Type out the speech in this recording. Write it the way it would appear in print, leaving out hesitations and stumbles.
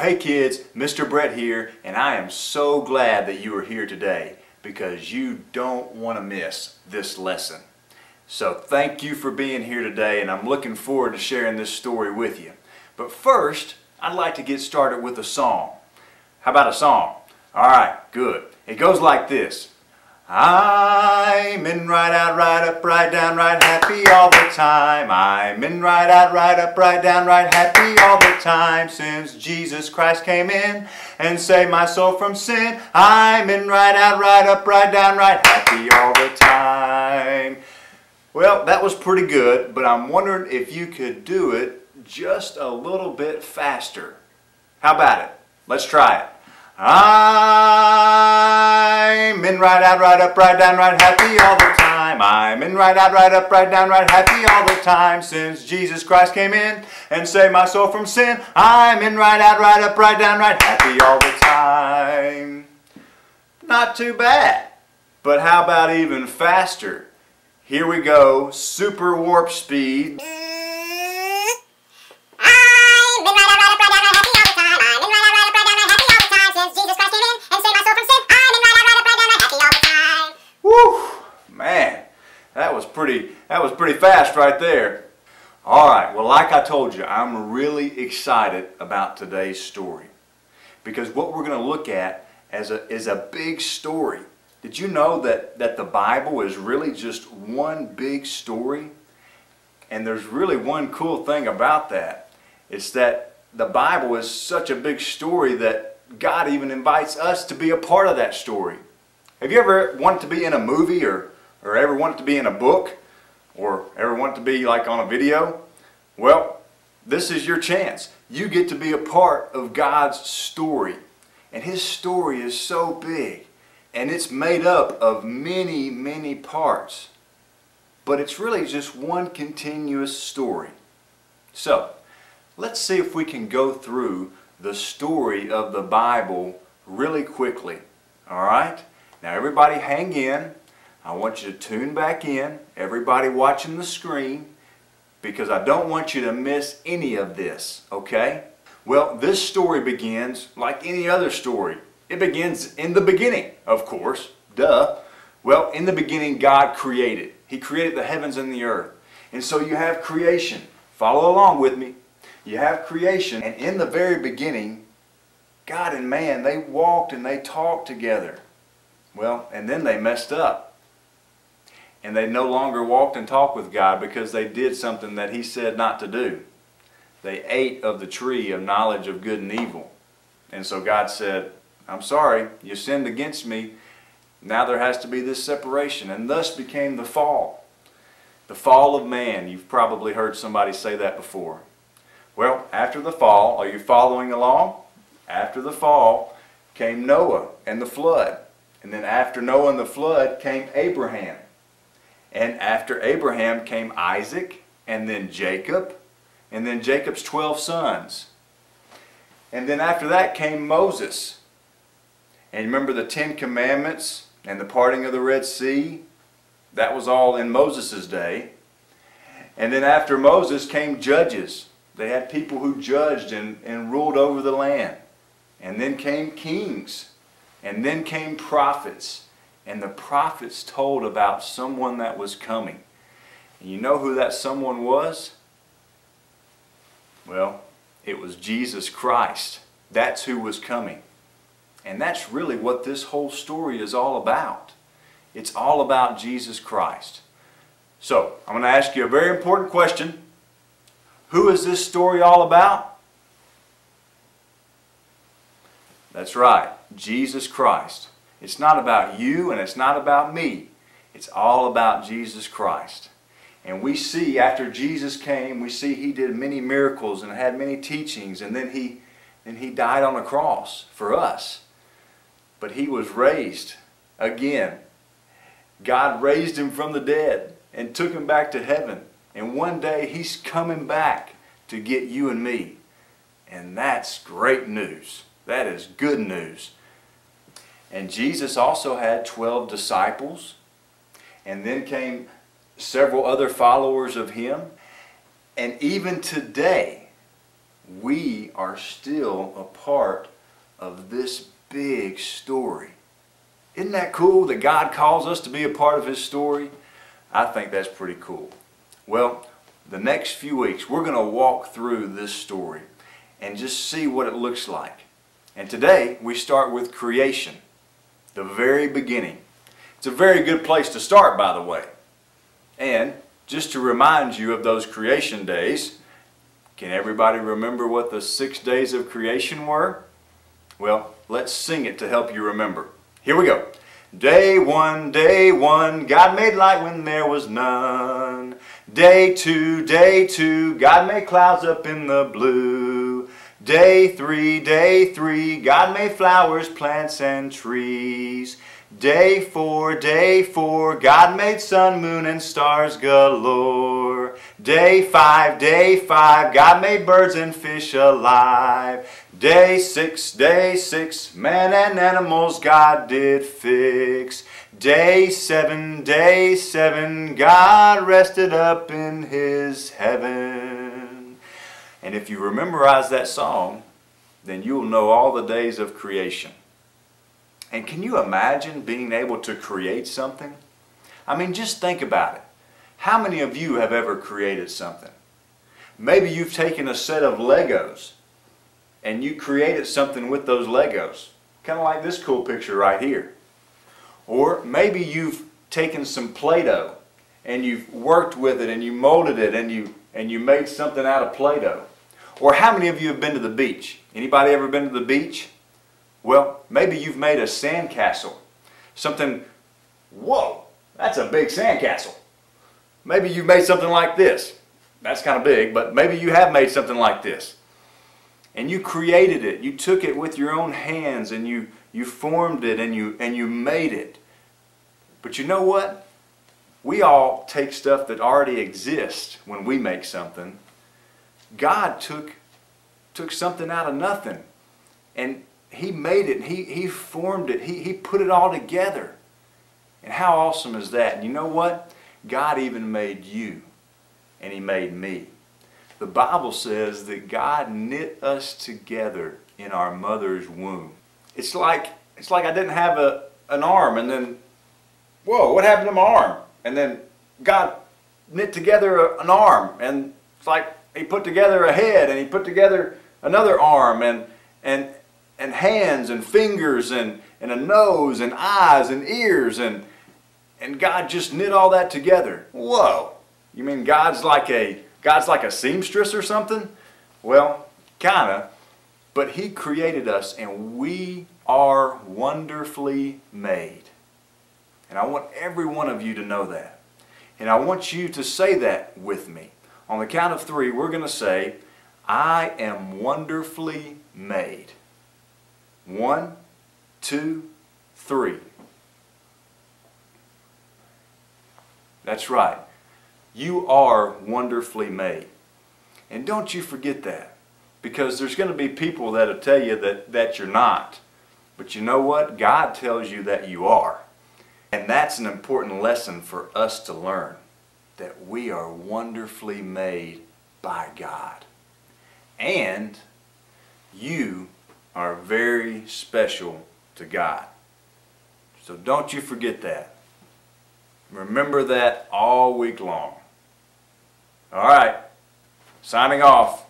Hey kids, Mr. Brett here, and I am so glad that you are here today because you don't want to miss this lesson. So thank you for being here today, and I'm looking forward to sharing this story with you. But first, I'd like to get started with a song. How about a song? Alright, good. It goes like this. I'm in right out, right up, right down, right happy all the time. I'm in right out, right up, right down, right happy all the time. Since Jesus Christ came in and saved my soul from sin, I'm in right out, right up, right down, right happy all the time. Well, that was pretty good, but I'm wondering if you could do it just a little bit faster. How about it? Let's try it. I'm in right out, right up, right down, right happy all the time. I'm in right out, right up, right down, right happy all the time. Since Jesus Christ came in and saved my soul from sin, I'm in right out, right up, right down, right happy all the time. Not too bad. But how about even faster? Here we go, super warp speed. That was pretty fast right there. Alright, well, like I told you, I'm really excited about today's story. Because what we're going to look at is a big story. Did you know that the Bible is really just one big story? And there's really one cool thing about that. It's that the Bible is such a big story that God even invites us to be a part of that story. Have you ever wanted to be in a movie or ever wanted to be in a book? Or ever want to be like on a video? Well, this is your chance. You get to be a part of God's story. And His story is so big. And it's made up of many, many parts. But it's really just one continuous story. So, let's see if we can go through the story of the Bible really quickly. Alright? Now everybody hang in. I want you to tune back in, everybody watching the screen, because I don't want you to miss any of this, okay? Well, this story begins like any other story. It begins in the beginning, of course, duh. Well, in the beginning, God created. He created the heavens and the earth. And so you have creation. Follow along with me. You have creation, and in the very beginning, God and man, they walked and they talked together. Well, and then they messed up. And they no longer walked and talked with God because they did something that He said not to do. They ate of the tree of knowledge of good and evil. And so God said, I'm sorry, you sinned against me. Now there has to be this separation. And thus became the fall. The fall of man. You've probably heard somebody say that before. Well, after the fall, are you following along? After the fall came Noah and the flood. And then after Noah and the flood came Abraham. And after Abraham came Isaac, and then Jacob, and then Jacob's 12 sons. And then after that came Moses. And remember the 10 Commandments and the parting of the Red Sea? That was all in Moses' day. And then after Moses came judges. They had people who judged and ruled over the land. And then came kings. And then came prophets. And the prophets told about someone that was coming. And you know who that someone was? Well, it was Jesus Christ. That's who was coming. And that's really what this whole story is all about. It's all about Jesus Christ. So, I'm going to ask you a very important question. Who is this story all about? That's right, Jesus Christ. It's not about you and it's not about me. It's all about Jesus Christ. And we see after Jesus came, we see He did many miracles and had many teachings, and then He died on a cross for us. But He was raised again. God raised Him from the dead and took Him back to heaven. And one day He's coming back to get you and me. And that's great news. That is good news. And Jesus also had 12 disciples. And then came several other followers of Him. And even today, we are still a part of this big story. Isn't that cool that God calls us to be a part of His story? I think that's pretty cool. Well, the next few weeks we're going to walk through this story and just see what it looks like. And today we start with creation, the very beginning. It's a very good place to start, by the way. And just to remind you of those creation days, can everybody remember what the 6 days of creation were? Well, let's sing it to help you remember. Here we go. Day one, God made light when there was none. Day two, God made clouds up in the blue. Day three, God made flowers, plants, and trees. Day four, God made sun, moon, and stars galore. Day five, God made birds and fish alive. Day six, man and animals God did fix. Day seven, God rested up in His heaven. And if you memorize that song, then you'll know all the days of creation. And can you imagine being able to create something? I mean, just think about it. How many of you have ever created something? Maybe you've taken a set of Legos and you created something with those Legos. Kind of like this cool picture right here. Or maybe you've taken some Play-Doh and you've worked with it and you molded it and you made something out of Play-Doh. Or how many of you have been to the beach? Anybody ever been to the beach? Well, maybe you've made a sandcastle. Something, whoa, that's a big sandcastle. Maybe you've made something like this. That's kind of big, but maybe you have made something like this. And you created it. You took it with your own hands and you formed it and you made it. But you know what? We all take stuff that already exists when we make something. God took something out of nothing and He made it, He formed it, He put it all together. And how awesome is that? And you know what? God even made you, and He made me. The Bible says that God knit us together in our mother's womb. It's like I didn't have an arm, and then, whoa, what happened to my arm? And then God knit together an arm, and it's like He put together a head, and He put together another arm, and hands and fingers and a nose and eyes and ears, and God just knit all that together. Whoa! You mean God's like a seamstress or something? Well, kinda. But He created us and we are wonderfully made. And I want every one of you to know that. And I want you to say that with me. On the count of 3, we're going to say, I am wonderfully made. 1, 2, 3. That's right. You are wonderfully made. And don't you forget that. Because there's going to be people that'll tell you that you're not. But you know what? God tells you that you are. And that's an important lesson for us to learn. That we are wonderfully made by God. And you are very special to God. So don't you forget that. Remember that all week long. All right, signing off.